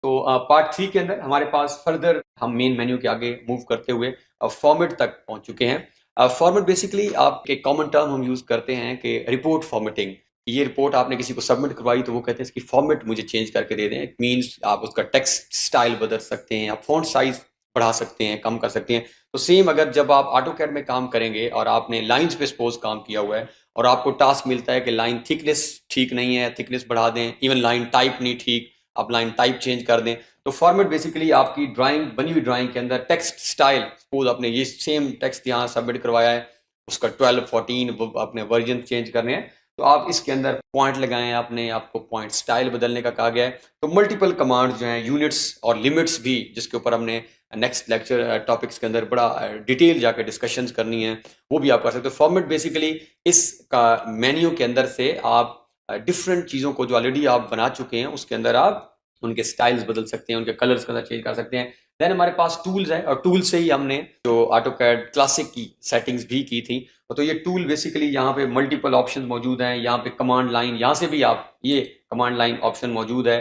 तो पार्ट 3 के अंदर हमारे पास फर्दर हम मेन मेन्यू के आगे मूव करते हुए फॉर्मेट तक पहुंच चुके हैं। फॉर्मेट बेसिकली आप एक कॉमन टर्म हम यूज करते हैं कि रिपोर्ट फॉर्मेटिंग। ये रिपोर्ट आपने किसी को सबमिट करवाई तो वो कहते हैं इसकी फॉर्मेट मुझे चेंज करके दे दें। इट मीन्स आप उसका टेक्स्ट स्टाइल बदल सकते हैं, आप फॉन्ट साइज बढ़ा सकते हैं, कम कर सकते हैं। तो सेम अगर जब आप ऑटोकैड में काम करेंगे और आपने लाइंस पे सपोज काम किया हुआ है और आपको टास्क मिलता है कि लाइन थिकनेस ठीक नहीं है, थिकनेस बढ़ा दें, इवन लाइन टाइप नहीं ठीक, आप लाइन टाइप चेंज कर दें। तो फॉर्मेट बेसिकली आपकी ड्राइंग, बनी हुई ड्राइंग के अंदर टेक्स्ट स्टाइल, सपोज आपने ये सेम टेक्स्ट यहाँ सबमिट करवाया है, उसका 12 14 अपने वर्जन चेंज करने हैं, तो आप इसके अंदर पॉइंट लगाएं, आपने आपको पॉइंट स्टाइल बदलने का कहा गया है। तो मल्टीपल कमांड जो हैं, यूनिट्स और लिमिट्स भी, जिसके ऊपर हमने नेक्स्ट लेक्चर टॉपिक्स के अंदर बड़ा डिटेल जाकर डिस्कशंस करनी है, वो भी आप कर सकते हो। फॉर्मेट बेसिकली इसका मेन्यू के अंदर से आप डिफरेंट चीज़ों को जो ऑलरेडी आप बना चुके हैं उसके अंदर आप उनके स्टाइल्स बदल सकते हैं, उनके कलर्स के अंदर चेंज कर सकते हैं। देन हमारे पास टूल्स है और टूल से ही हमने जो ऑटोकैड क्लासिक की सेटिंग्स भी की थी। तो ये टूल बेसिकली यहाँ पे मल्टीपल ऑप्शन मौजूद हैं। यहाँ पे कमांड लाइन, यहाँ से भी आप ये कमांड लाइन ऑप्शन मौजूद है,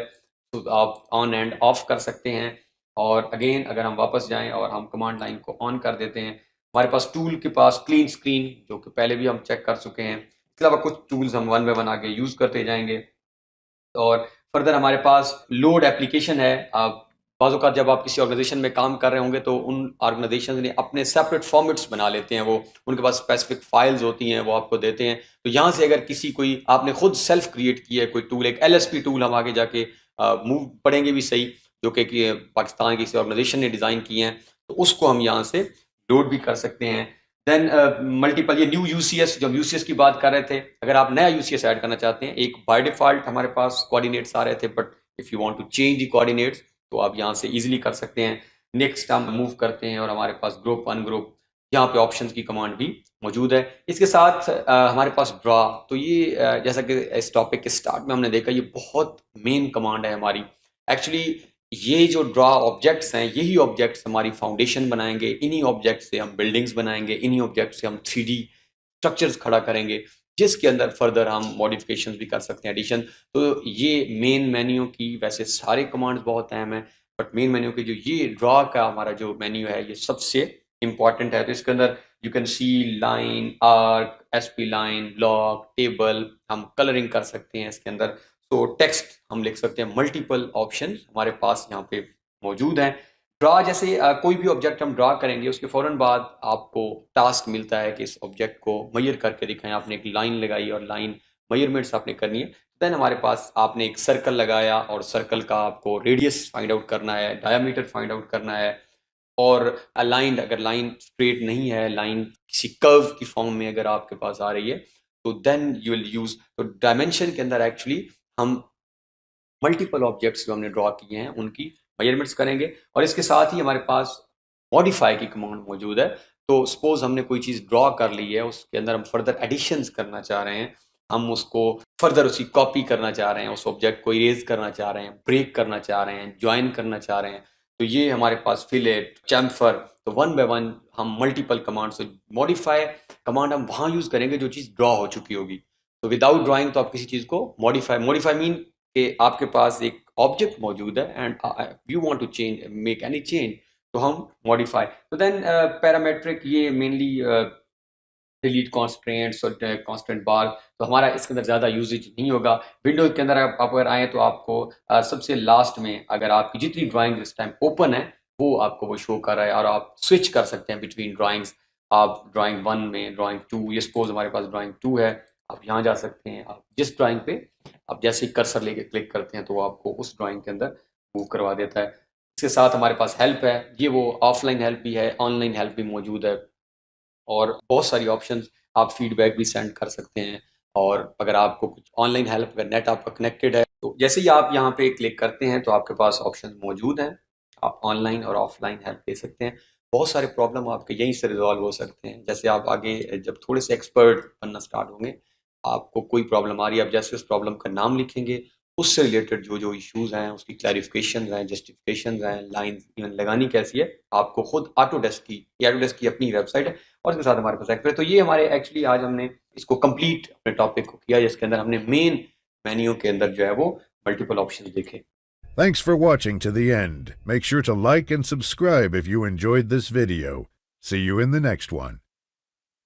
तो आप ऑन एंड ऑफ कर सकते हैं। और अगेन अगर हम वापस जाएं और हम कमांड लाइन को ऑन कर देते हैं, हमारे पास टूल के पास क्लीन स्क्रीन, जो कि पहले भी हम चेक कर चुके हैं, इसके अलावा कुछ टूल्स हम वन बाय वन आगे यूज करते जाएंगे। और फर्दर हमारे पास लोड एप्लीकेशन है। आप बाज़ औक़ात जब आप किसी ऑर्गेनाइजेशन में काम कर रहे होंगे तो उन ऑर्गेनाइजेशन ने अपने सेपरेट फॉर्मेट्स बना लेते हैं, वो उनके पास स्पेसिफिक फाइल्स होती हैं, वो आपको देते हैं। तो यहाँ से अगर किसी कोई आपने खुद सेल्फ क्रिएट किया है कोई टूल, एक एलएसपी टूल हम आगे जाके मूव पढ़ेंगे भी सही, जो कि पाकिस्तान की किसी ऑर्गेनाइजेशन ने डिज़ाइन किए हैं, तो उसको हम यहाँ से लोड भी कर सकते हैं। देन मल्टीपल, ये न्यू यूसीएस, जब यूसीएस की बात कर रहे थे, अगर आप नया यूसीएस ऐड करना चाहते हैं, एक बाय डिफॉल्ट हमारे पास कोऑर्डिनेट्स आ रहे थे, but if you want to change the coordinates तो आप यहाँ से इजीली कर सकते हैं। नेक्स्ट हम मूव करते हैं और हमारे पास ग्रुप अनग्रुप, यहाँ पे ऑप्शंस की कमांड भी मौजूद है। इसके साथ हमारे पास ड्रा, तो ये जैसा कि इस टॉपिक के स्टार्ट में हमने देखा, ये बहुत मेन कमांड है हमारी। एक्चुअली ये जो ड्रा ऑब्जेक्ट्स हैं, यही ऑब्जेक्ट्स हमारी फाउंडेशन बनाएंगे, इन्हीं ऑब्जेक्ट से हम बिल्डिंग्स बनाएंगे, इन्हीं ऑब्जेक्ट से हम 3D स्ट्रक्चर्स खड़ा करेंगे, जिसके अंदर फर्दर हम मॉडिफिकेशन भी कर सकते हैं, एडिशन। तो ये मेन मेन्यू की, वैसे सारे कमांड्स बहुत अहम हैं, बट मेन मेन्यू की जो ये ड्रा का हमारा जो मेन्यू है, ये सबसे इंपॉर्टेंट है। तो इसके अंदर you can see line, arc, SP line, block, table, हम कलरिंग कर सकते हैं इसके अंदर। तो टेक्स्ट हम लिख सकते हैं, मल्टीपल ऑप्शन हमारे पास यहाँ पे मौजूद हैं। ड्रा जैसे कोई भी ऑब्जेक्ट हम ड्रा करेंगे, उसके फौरन बाद आपको टास्क मिलता है कि इस ऑब्जेक्ट को मेजर करके दिखाएं। आपने एक लाइन लगाई और लाइन मेजरमेंट्स आपने करनी है। देन हमारे पास आपने एक सर्कल लगाया और सर्कल का आपको रेडियस फाइंड आउट करना है, डायमीटर फाइंड आउट करना है। और अलाइंड, अगर लाइन स्ट्रेट नहीं है, लाइन किसी कर्व की फॉर्म में अगर आपके पास आ रही है, तो देन यू विल यूज। तो डायमेंशन के अंदर एक्चुअली हम मल्टीपल ऑब्जेक्ट्स जो हमने ड्रॉ किए हैं उनकी मेजरमेंट्स करेंगे। और इसके साथ ही हमारे पास मॉडिफाई की कमांड मौजूद है। तो सपोज हमने कोई चीज़ ड्रॉ कर ली है, उसके अंदर हम फर्दर एडिशंस करना चाह रहे हैं, हम उसको फर्दर उसकी कॉपी करना चाह रहे हैं, उस ऑब्जेक्ट को इरेज करना चाह रहे हैं, ब्रेक करना चाह रहे हैं, ज्वाइन करना चाह रहे हैं, तो ये हमारे पास फिलेट, चैम्फर, तो वन बाय वन हम मल्टीपल कमांड से मॉडिफाई कमांड हम वहाँ यूज़ करेंगे जो चीज़ ड्रॉ हो चुकी होगी। तो विदाउट ड्राइंग तो आप किसी चीज़ को मॉडिफाई मीन कि आपके पास एक ऑब्जेक्ट मौजूद है and you want to change, make any change, तो हम मॉडिफाई। तो देन पैरामेट्रिक, ये मेनली डिलीट कॉन्स्ट्रेंट्स और कॉन्स्टेंट बार, तो हमारा इसके अंदर ज़्यादा यूजेज नहीं होगा। विंडोज के अंदर आप अगर आए तो आपको सबसे लास्ट में अगर आपकी जितनी ड्राइंग इस टाइम ओपन है वो आपको वो शो कर रहा है, और आप स्विच कर सकते हैं बिटवीन ड्राइंग्स। आप ड्राइंग 1 में, ड्राइंग 2, ये सपोज हमारे पास ड्राइंग 2 है, आप यहाँ जा सकते हैं। आप जिस ड्राइंग पे आप जैसे ही कर्सर लेके क्लिक करते हैं तो वो आपको उस ड्राइंग के अंदर मूव करवा देता है। इसके साथ हमारे पास हेल्प है, ये वो ऑफलाइन हेल्प भी है, ऑनलाइन हेल्प भी मौजूद है, और बहुत सारी ऑप्शंस, आप फीडबैक भी सेंड कर सकते हैं। और अगर आपको कुछ ऑनलाइन हेल्प, अगर नेट आपका कनेक्टेड है, तो जैसे ही आप यहाँ पे क्लिक करते हैं तो आपके पास ऑप्शन मौजूद हैं, आप ऑनलाइन और ऑफलाइन हेल्प ले सकते हैं। बहुत सारे प्रॉब्लम आपके यहीं से रिजॉल्व हो सकते हैं। जैसे आप आगे जब थोड़े से एक्सपर्ट बनना स्टार्ट होंगे, आपको कोई प्रॉब्लम आ रही है, आप जैसे उस प्रॉब्लम का नाम लिखेंगे, उससे रिलेटेड जो जो इश्यूज हैं, उसकी क्लैरिफिकेशन हैं, जस्टिफिकेशन हैं, लाइन इवन लगानी कैसी है, आपको खुद ऑटोडेस्क की अपनी वेबसाइट है और इसके साथ हमारे पास एक्सपर्ट। तो ये हमारे एक्चुअली आज हमने इसको कंप्लीट अपने टॉपिक को किया, जिसके अंदर हमने मेन मेन्यू के अंदर जो है वो मल्टीपल ऑप्शन देखे। Thanks for watching to the end. Make sure to like and subscribe if you enjoyed this video. See you in the next one.